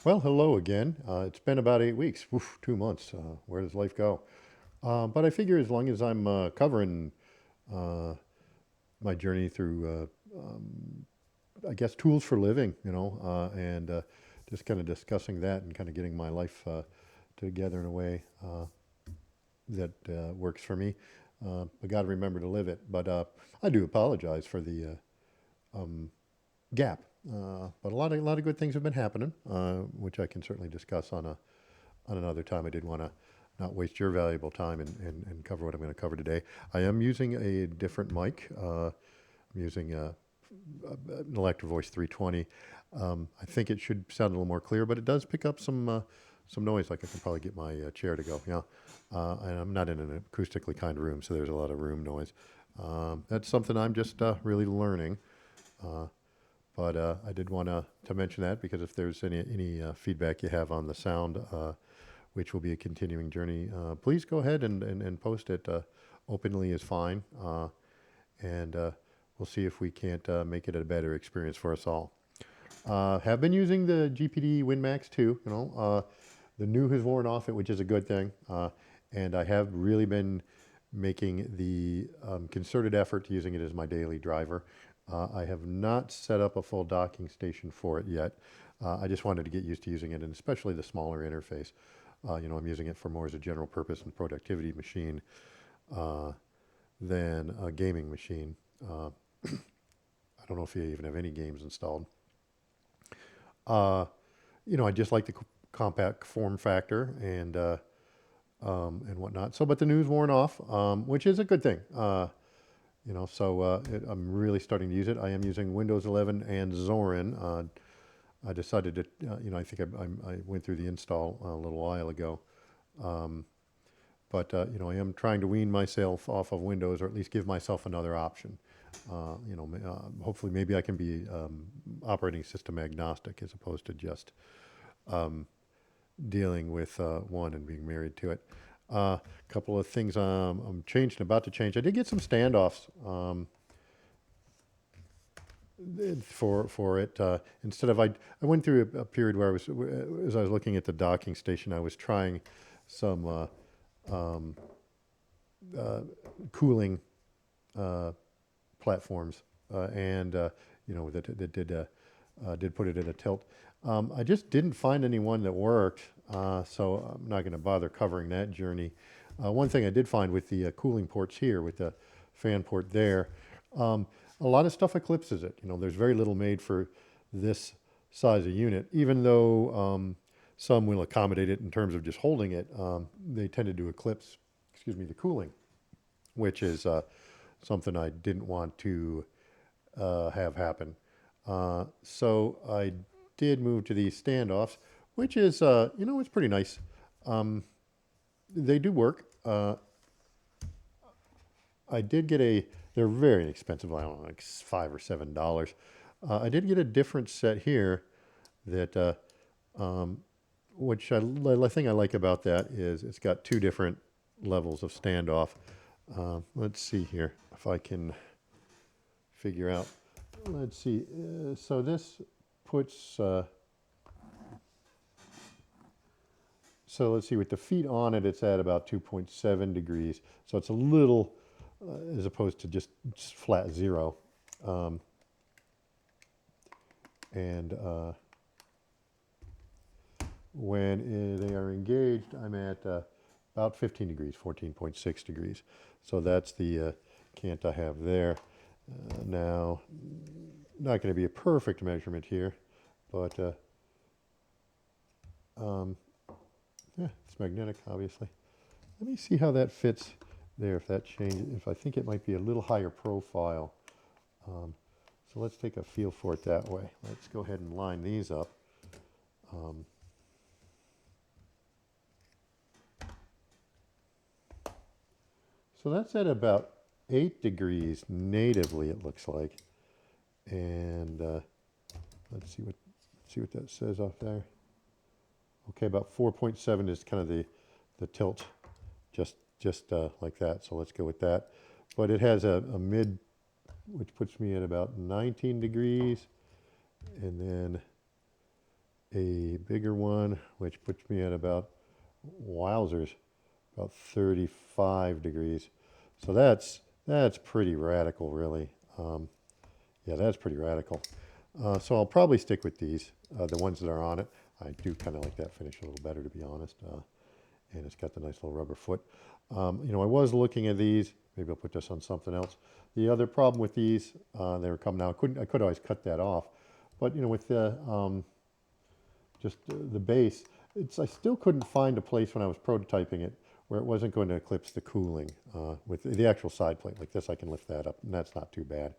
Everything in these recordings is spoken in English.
Well, hello again. It's been about 8 weeks. Oof, 2 months. Where does life go? But I figure as long as I'm covering uh, my journey through, I guess, tools for living, and just kind of discussing that and kind of getting my life together in a way that works for me. I got to remember to live it. But I do apologize for the gap. But a lot of good things have been happening, which I can certainly discuss on another time. I did want to not waste your valuable time and cover what I'm going to cover today. I am using a different mic. I'm using an Electro Voice 320. I think it should sound a little more clear, but it does pick up some noise. Like I can probably get my chair to go. Yeah, and I'm not in an acoustically kind of room, so there's a lot of room noise. That's something I'm just really learning. Uh, but I did want to mention that because if there's any feedback you have on the sound, which will be a continuing journey, please go ahead and post it. Openly is fine, and we'll see if we can't make it a better experience for us all. Have been using the GPD WinMax too. The new has worn off it, which is a good thing, and I have really been making the concerted effort to using it as my daily driver. I have not set up a full docking station for it yet. I just wanted to get used to using it, and especially the smaller interface. I'm using it for more as a general purpose and productivity machine uh, than a gaming machine. I don't know if you even have any games installed. Uh, I just like the compact form factor and whatnot. So, but the news worn off, which is a good thing. I'm really starting to use it. I am using Windows 11 and Zorin. I decided to, I think I went through the install a little while ago. Um, I am trying to wean myself off of Windows, or at least give myself another option. Hopefully, maybe I can be operating system agnostic as opposed to just um, dealing with one and being married to it. A couple of things I'm changing, about to change. I did get some standoffs for it. Instead of I went through a period where as I was looking at the docking station, I was trying some um, uh, cooling uh, platforms, and did put it in a tilt. I just didn't find anyone that worked, so I'm not going to bother covering that journey. One thing I did find with the cooling ports here, with the fan port there, um, a lot of stuff eclipses it. There's very little made for this size of unit, even though some will accommodate it in terms of just holding it. They tended to eclipse, the cooling, which is something I didn't want to have happen. So I did move to these standoffs, which is, it's pretty nice. Um, they do work. I did get they're very inexpensive. I don't know, like $5 or $7. I did get a different set here that, um, which the thing I like about that is it's got two different levels of standoff. Let's see here if I can figure out. Let's see. So this puts, so let's see, with the feet on it, it's at about 2.7 degrees. So it's a little, as opposed to just flat zero. Um, and when they are engaged, I'm at about 15 degrees, 14.6 degrees. So that's the cant I have there. Now, not going to be a perfect measurement here, but um, yeah, it's magnetic, obviously. Let me see how that fits there, if that changes, if I think it might be a little higher profile. Um, so let's take a feel for it that way. Let's go ahead and line these up. Um, so that's at about 8 degrees natively, it looks like. And let's see what that says off there. Okay, about 4.7 is kind of the tilt, just like that. So let's go with that. But it has a mid, which puts me at about 19 degrees, and then a bigger one, which puts me at about, wowzers, about 35 degrees. So that's pretty radical, really. Yeah, that's pretty radical. So I'll probably stick with these, the ones that are on it. I do kind of like that finish a little better, to be honest. And it's got the nice little rubber foot. You know, I was looking at these. Maybe I'll put this on something else. The other problem with these, they were coming out. I could always cut that off, but you know, with the just the base, I still couldn't find a place when I was prototyping it where it wasn't going to eclipse the cooling. With the actual side plate like this, I can lift that up, and that's not too bad.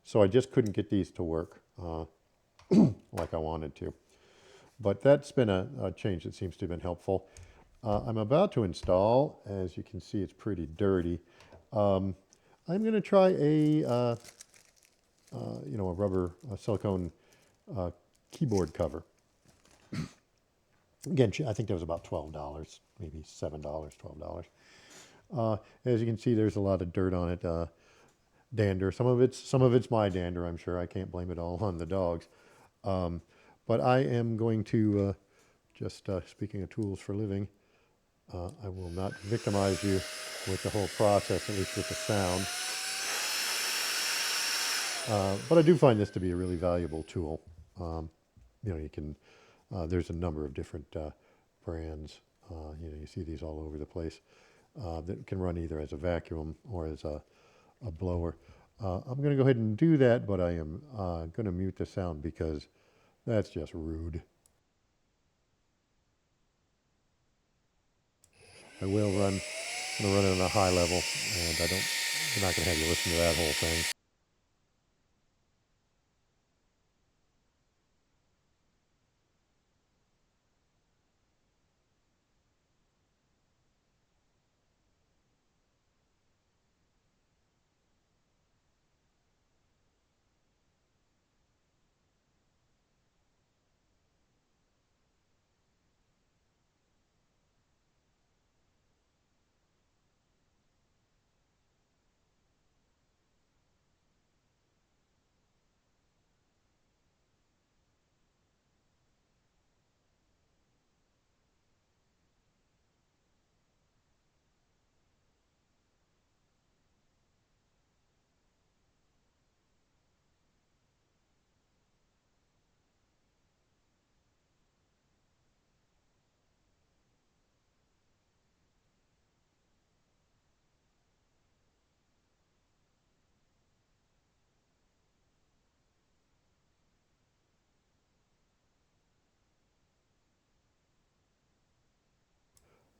So I just couldn't get these to work like I wanted to. But that's been a change that seems to have been helpful. I'm about to install, as you can see, it's pretty dirty. I'm going to try a you know, a rubber silicone keyboard cover. Again, I think that was about $12, maybe $7, $12. As you can see, there's a lot of dirt on it, dander. Some of it's my dander, I'm sure. I can't blame it all on the dogs. But I am going to just speaking of tools for living. I will not victimize you with the whole process, at least with the sound. But I do find this to be a really valuable tool. You know, you can, there's a number of different brands. You know, you see these all over the place that can run either as a vacuum or as a blower. I'm going to go ahead and do that, but I am going to mute the sound because that's just rude. I will run, I'm going to run it on a high level, and I'm not going to have you listen to that whole thing.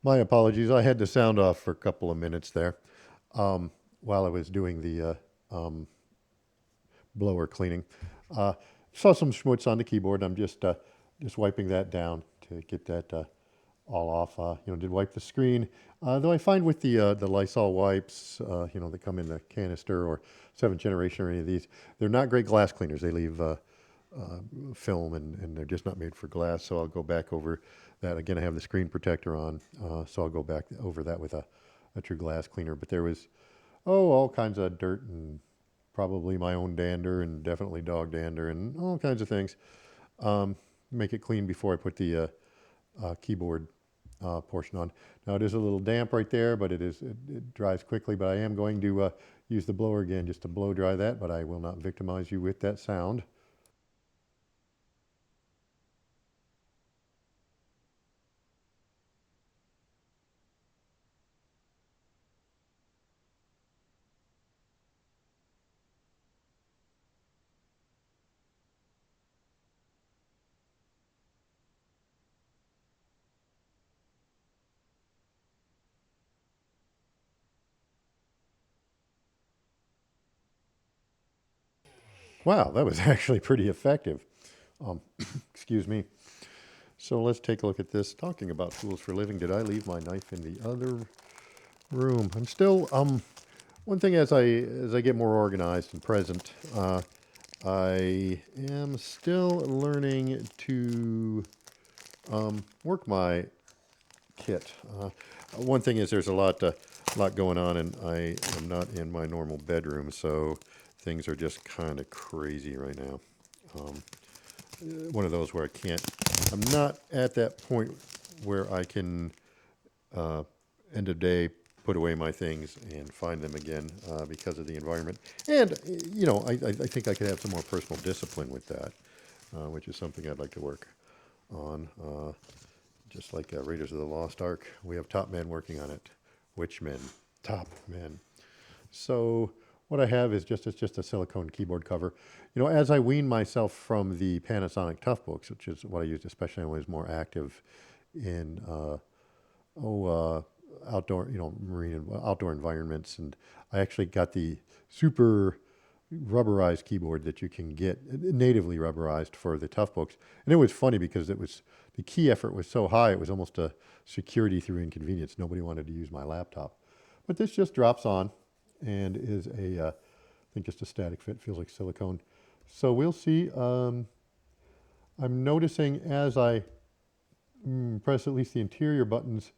My apologies. I had the sound off for a couple of minutes there while I was doing the blower cleaning. Saw some schmutz on the keyboard. I'm just wiping that down to get that all off. You know, did wipe the screen. Though I find with the Lysol wipes, you know, that come in the canister or 7th generation or any of these, they're not great glass cleaners. They leave film and they're just not made for glass. So I'll go back over that. Again, I have the screen protector on, so I'll go back over that with a true glass cleaner. But there was, all kinds of dirt and probably my own dander and definitely dog dander and all kinds of things. Make it clean before I put the keyboard portion on. Now it is a little damp right there, but it dries quickly. But I am going to use the blower again just to blow dry that, but I will not victimize you with that sound. Wow, that was actually pretty effective. Excuse me. So let's take a look at this. Talking about tools for living, did I leave my knife in the other room? I'm still, one thing as I get more organized and present, I am still learning to work my kit. One thing is there's a lot going on, and I am not in my normal bedroom, so things are just kind of crazy right now. one of those where I'm not at that point where I can, end of day, put away my things and find them again because of the environment. And, I think I could have some more personal discipline with that, which is something I'd like to work on. Just like Raiders of the Lost Ark, we have top men working on it. Which men? Top men. So what I have is it's just a silicone keyboard cover. As I wean myself from the Panasonic Toughbooks, which is what I used especially when I was more active in outdoor, marine and outdoor environments, and I actually got the super rubberized keyboard that you can get natively rubberized for the Toughbooks, and it was funny because the key effort was so high it was almost a security through inconvenience. Nobody wanted to use my laptop, but this just drops on and is I think just a static fit, feels like silicone. So we'll see. I'm noticing as I press at least the interior buttons,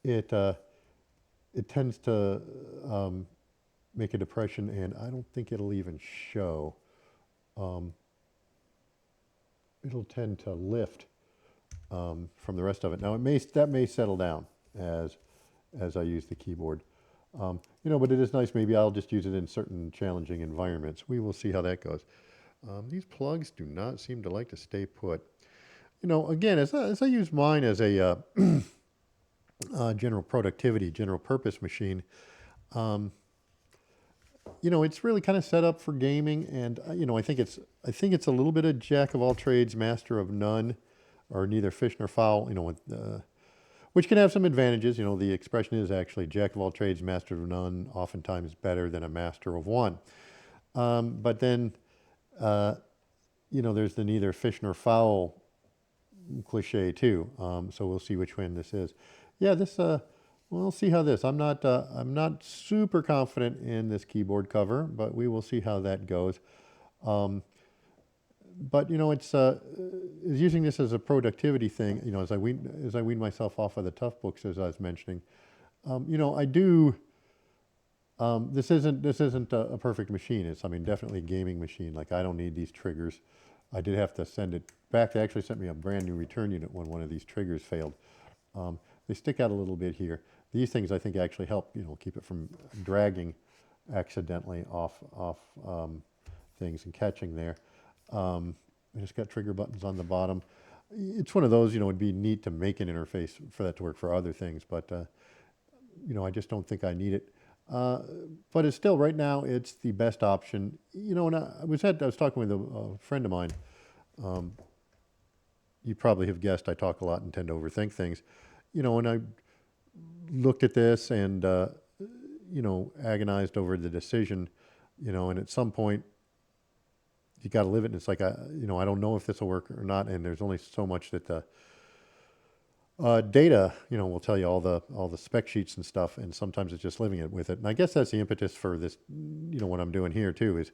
it tends to make a depression, and I don't think it'll even show. It'll tend to lift from the rest of it. Now that may settle down as I use the keyboard. But it is nice. Maybe I'll just use it in certain challenging environments. We will see how that goes. These plugs do not seem to like to stay put. Again, as I use mine as a general productivity, general purpose machine, it's really kind of set up for gaming, and I think it's a little bit of jack of all trades, master of none, or neither fish nor fowl. Which can have some advantages. The expression is actually jack of all trades, master of none, oftentimes better than a master of one. But then, there's the neither fish nor fowl cliche too. So we'll see which one this is. Yeah, we'll see how this. I'm not super confident in this keyboard cover, but we will see how that goes. But it's is using this as a productivity thing. As I wean myself off of the Toughbooks, as I was mentioning, I do. This isn't a perfect machine. It's definitely a gaming machine. Like, I don't need these triggers. I did have to send it back. They actually sent me a brand new return unit when one of these triggers failed. They stick out a little bit here. These things I think actually help keep it from dragging accidentally off things and catching there. I just got trigger buttons on the bottom. It's one of those, it'd be neat to make an interface for that to work for other things, but, I just don't think I need it. But it's still, right now, it's the best option. And I was talking with a friend of mine. You probably have guessed I talk a lot and tend to overthink things. And I looked at this and, agonized over the decision, and at some point, you got to live it. And it's like, I don't know if this will work or not. And there's only so much that the data, will tell you all the spec sheets and stuff. And sometimes it's just living it with it. And I guess that's the impetus for this, what I'm doing here too, is